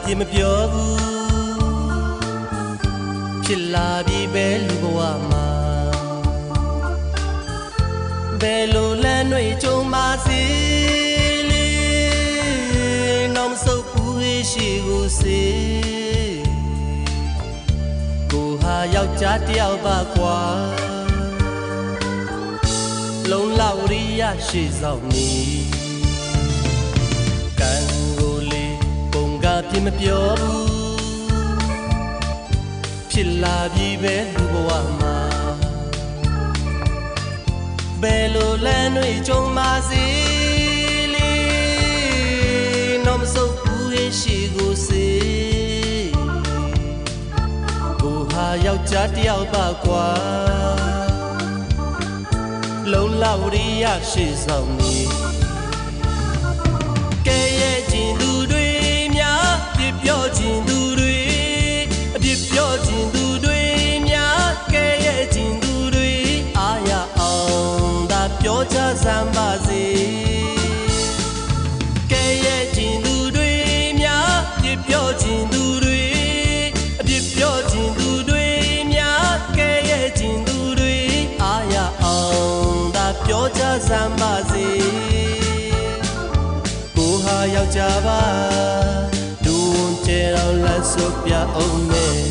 ပြမပြောဘူးဖြစ်လာပြီပဲလူဘဝမှာဘယ်လိုလမ်းတွေကြုံပါစေလေနောက်မဆုတ်ဘူးရှိကိုစေကိုဟာယောက်ျားတယောက်ပါကွာလုံလောက်ရိယရှိဆောင်နေကံကိုလေပုံကပြမပြောဘူးဖြစ်လာပြီပဲလူဘဝမှာဘယ်လိုလမ်းတွေကြုံပါစေလေနောက်မဆုတ်ဘူးရှိကိုစေကိုဟာယောက်ျားတယောက်ပါကွာလုံလောက်ရိယရှိဆောင်နေကဲရဲ့ခြင်းသူတွေများပြပြောခြင်းသူတွေအပြစ်ပြောခြင်းသူတွေများကဲရဲ့ခြင်းသူတွေအာရအောင်သာပြောချစမ်းပါစေကဲရဲ့ခြင်းသူတွေများပြပြောခြင်းသူတွေအပြစ်ပြောခြင်းသူတွေများကဲရဲ့ခြင်းသူတွေအာရအောင်သာပြောချစမ်းပါစေကိုဟာယောက်ျားပါဒူးကျဲတော်လက်စုပ်ပြအောင်မယ်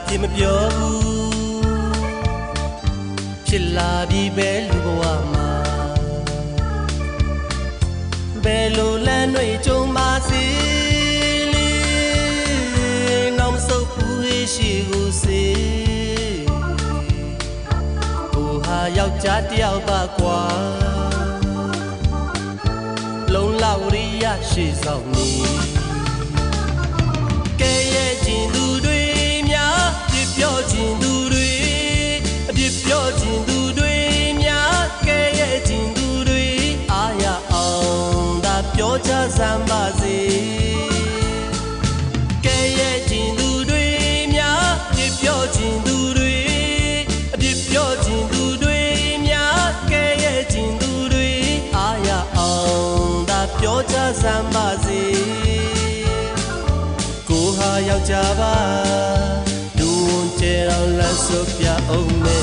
ပြမပြောဘူးဖြစ်လာပြီပဲလူဘဝမှာဘယ်လိုလမ်းတွေကြုံပါစေလေနောက်မဆုတ်ဘူးရှိကိုစေကိုဟာယောက်ျားတယောက်ပါကွာလုံလောက်ရိယရှိဆောင်နေကဲရဲ့ခြင်းသူတွေပြောခြင်းသူတွေအပြစ်ပြောခြင်းသူတွေများကဲရဲ့ခြင်းသူတွေအာရအောင်သာပြောချစမ်းပါစေကဲရဲ့ခြင်းသူတွေများအပြစ်ပြောခြင်းသူတွေအပြစ်ပြောခြင်းသူတွေများကဲရဲ့ခြင်းသူတွေအာရအောင်သာပြောချစမ်းပါစေကိုဟာယောက်ျားပါကျဲတော်လက်စုပ်ပြအောင်မယ်